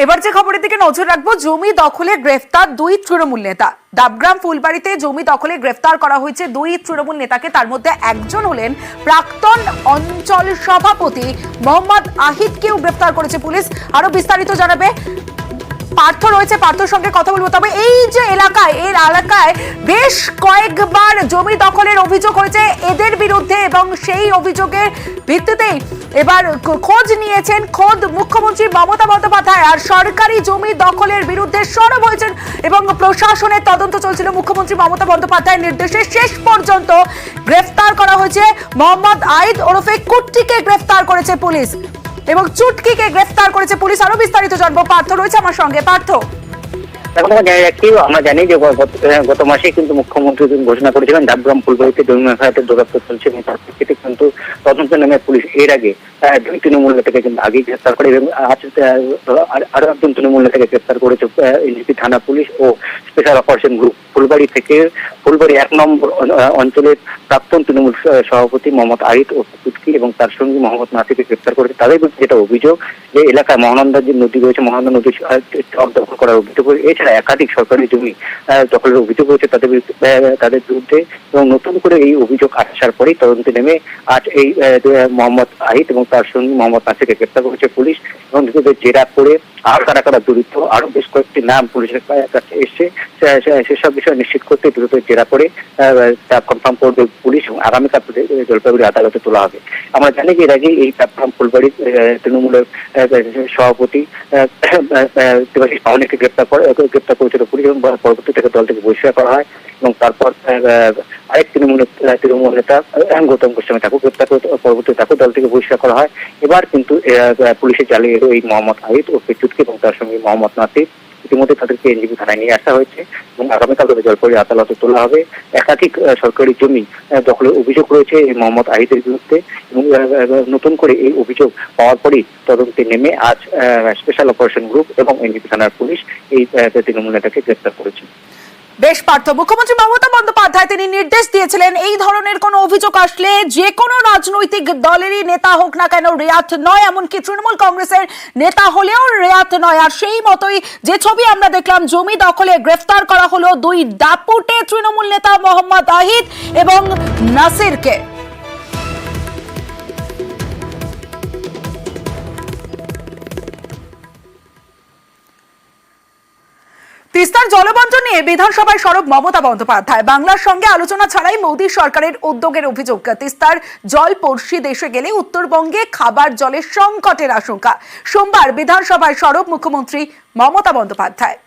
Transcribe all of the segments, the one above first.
এবার যে খবরের দিকে নজর রাখবো, জমি দখলে গ্রেফতার দুই তৃণমূল নেতা। ডাবগ্রাম ফুলবাড়িতে জমি দখলে গ্রেফতার করা হয়েছে দুই তৃণমূল নেতাকে। তার মধ্যে একজন হলেন প্রাক্তন অঞ্চল সভাপতি মোহাম্মদ আহিদকেও গ্রেফতার করেছে পুলিশ। আরো বিস্তারিত জানাবে পার্থ রয়েছে, পার্থর সঙ্গে কথা বলবো। তবে এই যে এলাকায় বেশ কয়েকবার জমি দখলের অভিযোগ হয়েছে এদের বিরুদ্ধে, এবং সেই অভিযোগের ভিত্তিতেই এবার খোঁজ নিয়েছেন খোদ মুখ্যমন্ত্রী মমতা বন্দ্যোপাধ্যায়, আর সরকারি জমি দখলের বিরুদ্ধে সরব হয়েছেন এবং প্রশাসনের তদন্ত চলছিল। মুখ্যমন্ত্রী মমতা বন্দ্যোপাধ্যায়ের নির্দেশে শেষ পর্যন্ত গ্রেফতার করা হয়েছে মোহাম্মদ আহিদ ওরফে কুট্টিকে গ্রেফতার করেছে পুলিশ, এবং চুটকিকে গ্রেফতার করেছে পুলিশ। আরো বিস্তারিত জানবো, পার্থ রয়েছে আমার সঙ্গে। পার্থ, আমরা জানি যে গত মাসে কিন্তু মুখ্যমন্ত্রী ঘোষণা করেছিলেন ডাবগ্রাম ফুলবাড়িতে জমি মেঘাতে দৌরাত্ম্য চলছে, এবং তার প্রেক্ষিতে কিন্তু তদন্ত নেমে পুলিশ এর আগে দুই তৃণমূল নেতাকে কিন্তু আগেই গ্রেফতার করে, এবং আরো একজন তৃণমূল নেতাকে গ্রেফতার করেছে এনজিপি থানা পুলিশ ও স্পেশাল অপারেশন গ্রুপ। ফুলবাড়ি 1 নম্বর অঞ্চলের প্রাক্তন তৃণমূল সভাপতি মোহাম্মদ আহিদ ও কুটকি এবং তার সঙ্গে মোহাম্মদ নাসিরকে গ্রেফতার করেছে। তাদের বিরুদ্ধে যেটা অভিযোগ, যে এলাকায় মহানন্দা যে নদী রয়েছে, মহানন্দা নদীর চর দখল করার অভিযোগ, এছাড়া একাধিক সরকারি জমি দখলের অভিযোগ হয়েছে তাদের বিরুদ্ধে। এবং নতুন করে এই অভিযোগ আসার পরেই তদন্তে নেমে আজ এই মোহাম্মদ আহিদ এবং তার সঙ্গে মোহাম্মদ নাসিরকে গ্রেফতার করেছে পুলিশ, এবং দুটোদের জেরা করে আর কারা জড়িত আরো বেশ কয়েকটি নাম পুলিশের কাছে এসছে, সেসব বিষয় নিশ্চিত করতে দ্রুত জেরা করে তা কনফার্ম করবে পুলিশ, এবং আগামীকাল জলপাইগুড়ি আদালতে তোলা হবে। আমরা জানি যে এর আগে এই ডাবগ্রাম ফুলবাড়ির তৃণমূলের সভাপতি দেবাশিস পাওয়ানিকে গ্রেপ্তার করেছিল পুলিশ, এবং পরবর্তী থেকে দল থেকে বহিষ্কার করা হয়, এবং তারপর আরেক তৃণমূল নেতা গৌতম গোস্বামী তাকেও গ্রেপ্তার করে পরবর্তীতে তাকেও দল থেকে বহিষ্কার করা হয়। এবার কিন্তু পুলিশের জালে এলো এই মোহাম্মদ আহিদ ও চুটকি এবং তার সঙ্গে মোহাম্মদ নাসির। ইতিমধ্যে তাদেরকে এনজিপি থানায় নিয়ে আসা হয়েছে, এবং আগামীকাল জলপাইগুড়ি আদালতে তোলা হবে। একাধিক সরকারি জমি দখলের অভিযোগ রয়েছে এই মোহাম্মদ আহিদের বিরুদ্ধে, এবং নতুন করে এই অভিযোগ পাওয়ার পরই তদন্তে নেমে আজ স্পেশাল অপারেশন গ্রুপ এবং এনজিপি থানার পুলিশ এই তৃণমূল নেতাকে গ্রেফতার করেছে। বেশ পার্থ, মুখ্যমন্ত্রী মমতা বন্দ্যোপাধ্যায় তিনি নির্দেশ দিয়েছিলেন এই ধরনের কোনো অভিযোগ আসলে যে কোনো রাজনৈতিক দলেরই নেতা হোক না কেন রেয়াত নয়, এমনকি তৃণমূল কংগ্রেসের নেতা হলেও রেয়াত নয়। আর সেই মতোই যে ছবি আমরা দেখলাম, জমি দখলে গ্রেফতার করা হলো দুই দাপুটে তৃণমূল নেতা মোহাম্মদ আহিদ এবং নাসিরকে। তিস্তার জলবন্টন নিয়ে বিধানসভায় সরব মমতা বন্দ্যোপাধ্যায়। বাংলার সঙ্গে আলোচনা ছাড়াই মোদী সরকারের উদ্যোগের অভিযোগ, তিস্তার জল পড়শি দেশে গেলে উত্তরবঙ্গে খাবার জলের সংকটের আশঙ্কা। সোমবার বিধানসভায় সরব মুখ্যমন্ত্রী মমতা বন্দ্যোপাধ্যায়।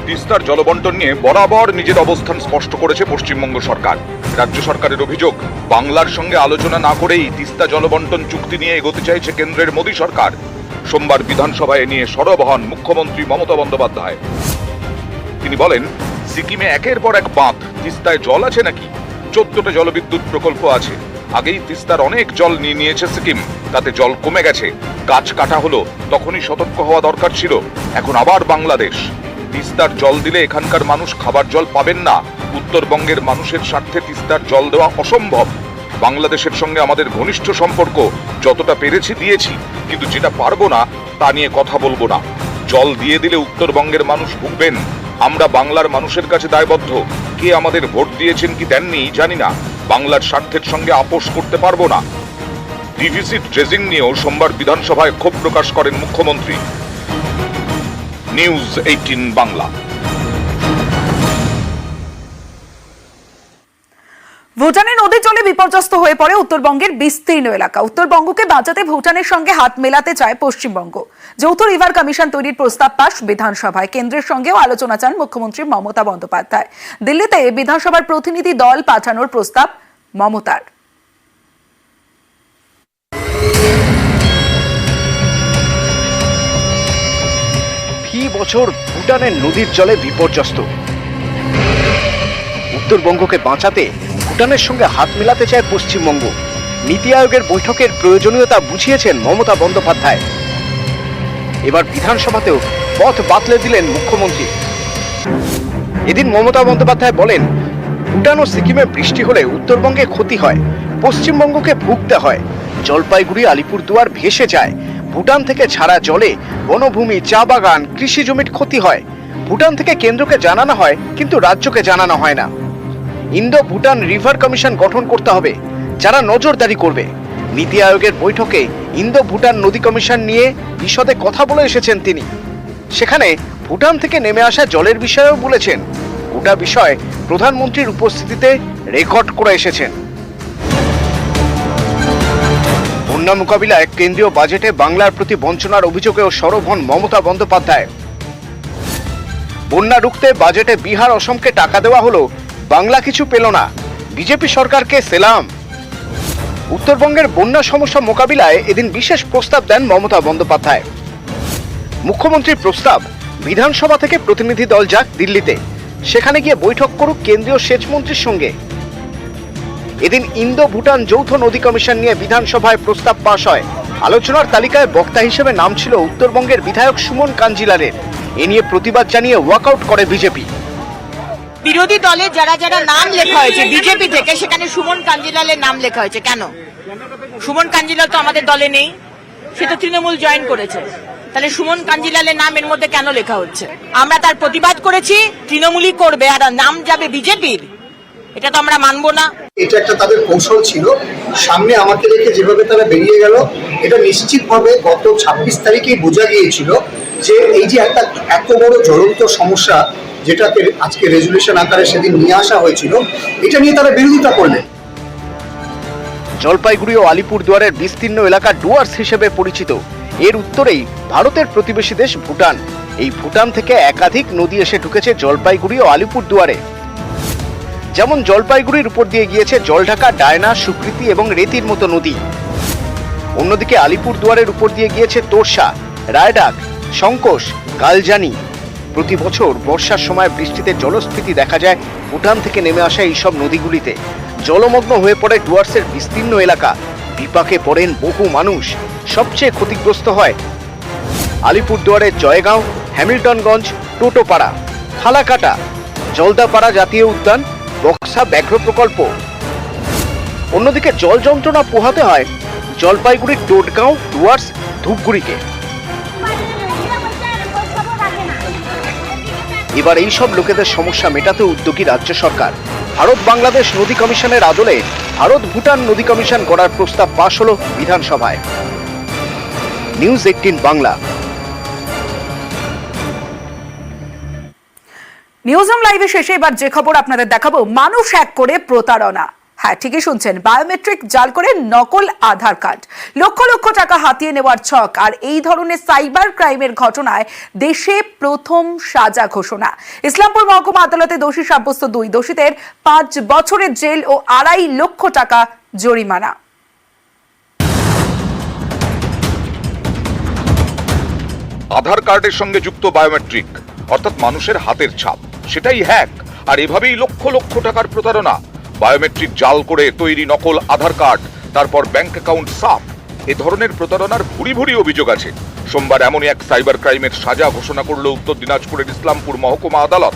তিস্তার জলবন্টন নিয়ে বরাবর নিজের অবস্থান স্পষ্ট করেছে পশ্চিমবঙ্গ সরকার। রাজ্য সরকারের অভিযোগ, বাংলার সঙ্গে আলোচনা না করেই তিস্তা জলবন্টন চুক্তি নিয়ে এগোতে চাইছে কেন্দ্রের মোদী সরকার। সোমবার বিধানসভায় নিয়ে সরব হন মুখ্যমন্ত্রী মমতা বন্দ্যোপাধ্যায়। তিনি বলেন, সিকিমে একের পর এক বাঁধ, তিস্তায় জল আছে নাকি? 14টা জলবিদ্যুৎ প্রকল্প আছে। আগেই তিস্তার অনেক জল নিয়ে নিয়েছে সিকিম, তাতে জল কমে গেছে। গাছ কাটা হলো, তখনই সতর্ক হওয়া দরকার ছিল। এখন আবার বাংলাদেশ। তিস্তার জল দিলে এখানকার মানুষ খাবার জল পাবেন না। উত্তরবঙ্গের মানুষের স্বার্থে তিস্তার জল দেওয়া অসম্ভব। বাংলাদেশের সঙ্গে আমাদের ঘনিষ্ঠ সম্পর্ক, যতটা পেরেছি দিয়েছি, কিন্তু যেটা পারবো না তা নিয়ে কথা বলবো না। জল দিয়ে দিলে উত্তরবঙ্গের মানুষ ভুগবেন। আমরা বাংলার মানুষের কাছে দায়বদ্ধ। কে আমাদের ভোট দিয়েছেন কি দেননি জানি না, বাংলার স্বার্থের সঙ্গে আপোষ করতে পারবো না। ডিভিসি ড্রেজিং নিয়েও সোমবার বিধানসভায় ক্ষোভ প্রকাশ করেন মুখ্যমন্ত্রী। নিউজ 18 বাংলা। ভুটানে নদী জলে বিপর্যস্ত হয়ে পড়ে উত্তরবঙ্গের বিস্তীর্ণ এলাকা। উত্তরবঙ্গকে বাঁচাতে ভুটানের সঙ্গে হাত মেলাতে চায় পশ্চিমবঙ্গ। যৌথ রিভার কমিশন তৈরির প্রস্তাব পাশ বিধানসভায়। কেন্দ্রের সঙ্গেও আলোচনা চান মুখ্যমন্ত্রী মমতা বন্দ্যোপাধ্যায়। দিল্লিতে বিধানসভার প্রতিনিধি দল পাঠানোর প্রস্তাব মমতার। বছর ভুটানের নদীর জলে বিপর্যস্ত। উত্তরবঙ্গকে বাঁচাতে ভুটানের সঙ্গে হাত মেলাতে চায় পশ্চিমবঙ্গ। নীতি আয়োগের বৈঠকের প্রয়োজনীয়তা বুঝিয়েছেন মমতা বন্দ্যোপাধ্যায়। এবার বিধানসভাতেও পথ বাতলে দিলেন মুখ্যমন্ত্রী। এদিন মমতা বন্দ্যোপাধ্যায় বলেন, ভুটান ও সিকিমে বৃষ্টি হলে উত্তরবঙ্গে ক্ষতি হয়, পশ্চিমবঙ্গকে ভুগতে হয়। জলপাইগুড়ি আলিপুরদুয়ার ভেসে যায়। ভুটান থেকে ছাড়া জলে বনভূমি, চা বাগান, কৃষি জমির ক্ষতি হয়। ভুটান থেকে কেন্দ্রকে জানানো হয়, কিন্তু রাজ্যকে জানানো হয় না। ইন্দো ভুটান রিভার কমিশন গঠন করতে হবে, যারা নজরদারি করবে। নীতি আয়োগের বৈঠকে ইন্দো ভুটান নদী কমিশন নিয়ে বিশদে কথা বলে এসেছেন তিনি। সেখানে ভুটান থেকে নেমে আসা জলের বিষয়েও বলেছেন। গোটা বিষয় প্রধানমন্ত্রীর উপস্থিতিতে রেকর্ড করে এসেছেন। বন্যা মোকাবিলায় কেন্দ্রীয় বাজেটে বাংলার প্রতি বঞ্চনার অভিযোগেও সরব হন মমতা বন্দ্যোপাধ্যায়। বন্যা রুখতে বাজেটে বিহার, অসমকে টাকা দেওয়া হলো, বাংলা কিছু পেল না, বিজেপি সরকারকে সেলাম। উত্তরবঙ্গের বন্যা সমস্যা মোকাবিলায় এদিন বিশেষ প্রস্তাব দেন মমতা বন্দ্যোপাধ্যায়। মুখ্যমন্ত্রীর প্রস্তাব, বিধানসভা থেকে প্রতিনিধি দল যাক দিল্লিতে, সেখানে গিয়ে বৈঠক করুক কেন্দ্রীয় সেচ মন্ত্রীর সঙ্গে। এদিন ইন্দো ভুটান যৌথ নদী কমিশন নিয়ে বিধানসভায় প্রস্তাব পাশ হয়। আলোচনার তালিকায় বক্তা হিসেবে নাম ছিল উত্তরবঙ্গের বিধায়ক সুমন কাঞ্জিলালের। এ নিয়ে প্রতিবাদ জানিয়ে ওয়াকআউট করে বিজেপি। বিরোধী দলের যারা যারা নাম লেখা হয়েছে বিজেপি থেকে, সেখানে সুমন কাঞ্জিলালের নাম লেখা হয়েছে কেন? সুমন কাঞ্জিলাল তো আমাদের দলে নেই, সে তো তৃণমূল জয়েন করেছে। তাহলে সুমন কাঞ্জিলালের নাম এর মধ্যে কেন লেখা হচ্ছে? আমরা তার প্রতিবাদ করেছি, তৃণমূলই করবে, আর নাম যাবে বিজেপির, এটা তো আমরা মানবো না। এটা একটা তাদের কৌশল ছিল, সামনে আমাকে রেখে যেভাবে তারা বেরিয়ে গেল, এটা নিশ্চিতভাবে গত 26 তারিখেই বোঝা গিয়েছিল যে এই যে একটা এত বড় জ্বলন্ত সমস্যা যেটাকে আজকে রেজুলেশন আকারে সেদিন নিয়ে আসা হয়েছিল, এটা নিয়ে তারা বিরোধিতা করলেন। জলপাইগুড়ি ও আলিপুরদুয়ারের বিস্তীর্ণ এলাকা ডুয়ার্স হিসেবে পরিচিত। এর উত্তরেই ভারতের প্রতিবেশী দেশ ভুটান। এই ভুটান থেকে একাধিক নদী এসে ঢুকেছে জলপাইগুড়ি ও আলিপুরদুয়ারে। যেমন জলপাইগুড়ির উপর দিয়ে গিয়েছে জলঢাকা, ডায়না, সুকৃতি এবং রেতির মতো নদী। অন্যদিকে আলিপুরদুয়ারের উপর দিয়ে গিয়েছে তোরসা, রায়ডাক, সংকোষ, কালজানি। প্রতি বছর বর্ষার সময় বৃষ্টিতে জলস্ফীতি দেখা যায় ভুটান থেকে নেমে আসা এইসব নদীগুলিতে। জলমগ্ন হয়ে পড়ে ডুয়ার্সের বিস্তীর্ণ এলাকা, বিপাকে পড়েন বহু মানুষ। সবচেয়ে ক্ষতিগ্রস্ত হয় আলিপুরদুয়ারের জয়গাঁও, হ্যামিল্টনগঞ্জ, টোটোপাড়া, ফালাকাটা, জলদাপাড়া জাতীয় উদ্যান, বক্সা ব্যাঘ্র প্রকল্প। অন্যদিকে জল যন্ত্রণা পোহাতে হয় জলপাইগুড়ির টোটগাঁও, ডুয়ার্স, ধূপগুড়িকে। এবার এইসব লোকেদের সমস্যা মেটাতে উদ্যোগী রাজ্য সরকার। ভারত বাংলাদেশ নদী কমিশনের আদলে ভারত ভুটান নদী কমিশন গড়ার প্রস্তাব পাশ হলো বিধানসভায়। নিউজ 18 বাংলা। নিউজ রুম লাইভে শেষে এবার যে খবর আপনাদের দেখাবো, মানুষ হ্যাক করে প্রতারণা। হ্যাঁ, ঠিকই শুনছেন, বায়োমেট্রিক জাল করে নকল আধার কার্ড, লক্ষ লক্ষ টাকা হাতিয়ে নেওয়ার ছক। আর এই ধরনের সাইবার ক্রাইমের ঘটনায় দেশে প্রথম সাজা ঘোষণা। ইসলামপুর মহকুমা আদালতে দোষী সাব্যস্ত 2 দোষীদের 5 বছরের জেল ও 2.5 লক্ষ টাকা জরিমানা। আধার কার্ডের সঙ্গে যুক্ত বায়োমেট্রিক, অর্থাৎ মানুষের হাতের ছাপ, সেটাই হ্যাক। আর এভাবেই লক্ষ লক্ষ টাকার প্রতারণা। বায়োমেট্রিক জাল করে তৈরি নকল আধার কার্ড, তারপর ব্যাংক অ্যাকাউন্ট সাফ। এ ধরনের প্রতারণার ভুরি ভুরি অভিযোগ আছে। সোমবার এমনই এক সাইবার ক্রাইমের সাজা ঘোষণা করল উত্তর দিনাজপুরের ইসলামপুর মহকুমা আদালত।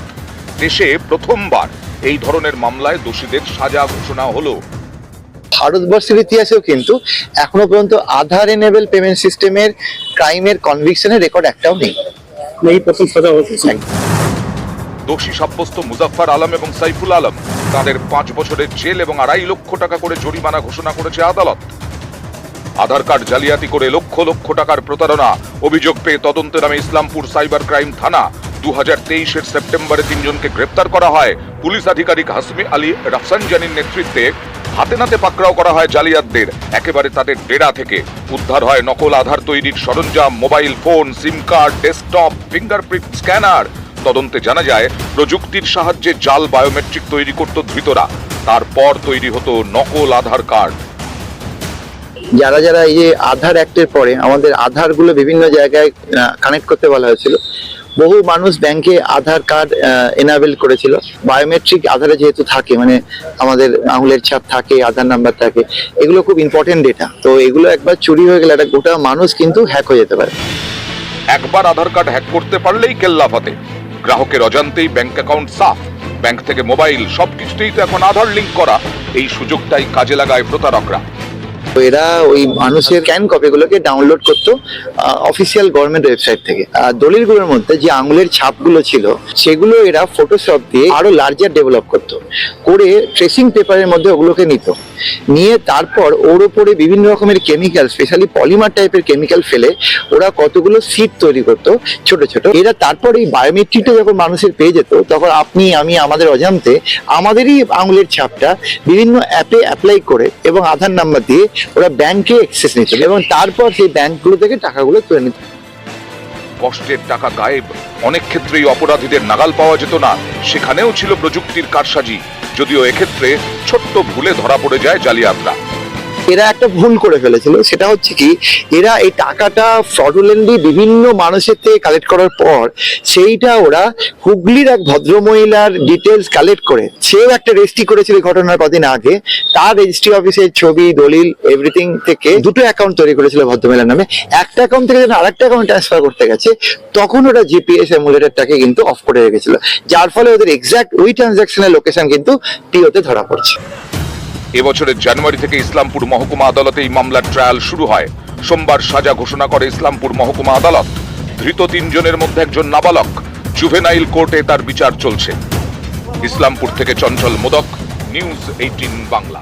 দেশে প্রথমবার এই ধরনের মামলায় দোষীদের সাজা ঘোষণা হলো। ভারতবর্ষের ইতিহাসেও কিন্তু এখনো পর্যন্ত আধার এনেবল পেমেন্ট সিস্টেমের ক্রাইমের কনভিকশনের রেকর্ড একটাও নেই। প্রথম সাজা হচ্ছে। দোষী সাব্যস্ত মুজাফফর আলম এবং সাইফুল আলম, তাদের 5 বছরের জেল এবং 2.5 লক্ষ টাকা করে জরিমানা ঘোষণা করেছে আদালত। আধার কার্ড জালিয়াতি করে লক্ষ লক্ষ টাকার প্রতারণা অভিযোগ পেয়ে তদন্তে নামে ইসলামপুর সাইবার ক্রাইম থানা। 2023-এর সেপ্টেম্বরে 3 জনকে গ্রেপ্তার করা হয়। পুলিশ আধিকারিক হাসমি আলী রাফসানজানির নেতৃত্বে হাতে নাতে পাকড়াও করা হয় জালিয়াতদের। একেবারে তাদের ডেরা থেকে উদ্ধার হয় নকল আধার তৈরির সরঞ্জাম, মোবাইল ফোন, সিম কার্ড, ডেস্কটপ, ফিঙ্গারপ্রিন্ট স্ক্যানার। তদন্তে জানা যায় প্রযুক্তির সাহায্যে জাল বায়োমেট্রিক তৈরি করত ধৃতরা, তারপর তৈরি হতো নকল আধার কার্ড। যারা যারা এই যে আধার অ্যাক্টের পরে আমাদের আধারগুলো বিভিন্ন জায়গায় কানেক্ট করতে বলা হয়েছিল, বহু মানুষ ব্যাংকে আধার কার্ড এনাবেল করেছিল। বায়োমেট্রিক আধারে যেহেতু থাকে, মানে আমাদের আঙুলের ছাপ থাকে, আধার নাম্বার থাকে, এগুলো খুব ইম্পর্টেন্ট ডেটা। তো এগুলো একবার চুরি হয়ে গেলে একটা গোটা মানুষ কিন্তু হ্যাক হয়ে যেতে পারে। একবার আধার কার্ড হ্যাক করতে পারলেই কেল্লাফাতে। গ্রাহকের অজান্তেই ব্যাংক অ্যাকাউন্ট সাফ। ব্যাংক থেকে মোবাইল সবকিছুতেই তো এখন আধার লিঙ্ক করা। এই সুযোগটাই কাজে লাগায় প্রতারকরা। তো এরা ওই মানুষের স্ক্যান কপিগুলোকে ডাউনলোড করতো অফিসিয়াল গভর্নমেন্ট ওয়েবসাইট থেকে। দলিলগুলোর মধ্যে যে আঙুলের ছাপগুলো ছিল সেগুলো এরা ফটোশপ দিয়ে আরো লার্জার ডেভেলপ করতো, করে ট্রেসিং পেপারের মধ্যে ওগুলোকে নিত, নিয়ে তারপর ওর উপরে বিভিন্ন রকমের কেমিক্যাল, স্পেশালি পলিমার টাইপের কেমিক্যাল ফেলে ওরা কতগুলো সিট তৈরি করতো ছোট ছোট। এরা তারপর এই বায়োমেট্রিকটা যখন মানুষের পেয়ে যেত তখন আপনি আমি আমাদের অজান্তে আমাদেরই আঙুলের ছাপটা বিভিন্ন অ্যাপে অ্যাপ্লাই করে এবং আধার নাম্বার দিয়ে ওরা ব্যাংকে অ্যাক্সেস নিত এবং তারপর সেই ব্যাংকগুলো থেকে টাকাগুলো তুলে নিত। কষ্টের টাকা গায়েব, অনেক ক্ষেত্রেই অপরাধীদের নাগাল পাওয়া যেত না, সেখানেও ছিল প্রযুক্তির কারসাজি। যদিও এক্ষেত্রে ছোট্ট ভুলে ধরা পড়ে যায় জালিয়াতরা। এরা একটা ভুল করে ফেলেছিল, সেটা হচ্ছে কি এরা এই টাকাটা ফ্রডুলেন্টলি বিভিন্ন মানুষের থেকে কালেক্ট করার পর সেইটা ওরা হুগলির এক ভদ্রমহিলার ডিটেলস কালেক্ট করে, সেও একটা রেজিস্ট্রি করেছিল ঘটনার কদিন আগে, তার রেজিস্ট্রি অফিসের ছবি দলিল এভরিথিং থেকে দুটো অ্যাকাউন্ট তৈরি করেছিল ভদ্রমহিলার নামে। একটা অ্যাকাউন্ট থেকে যখন আরেকটা অ্যাকাউন্ট ট্রান্সফার করতে গেছে তখন ওরা জিপিএস এমুলেটরটাকে কিন্তু অফ করে রেখেছিল, যার ফলে ওদের এক্সাক্ট ওই ট্রানজাকশনের লোকেশন কিন্তু টিওতে ধরা পড়ছে। এবছরের জানুয়ারি থেকে ইসলামপুর মহকুমা আদালতে এই মামলার ট্রায়াল শুরু হয়। সোমবার সাজা ঘোষণা করে ইসলামপুর মহকুমা আদালত। ধৃত 3 জনের মধ্যে একজন নাবালক। জুভেনাইল কোর্টে তার বিচার চলছে। ইসলামপুর থেকে চঞ্চল মোদক, নিউজ 18 বাংলা।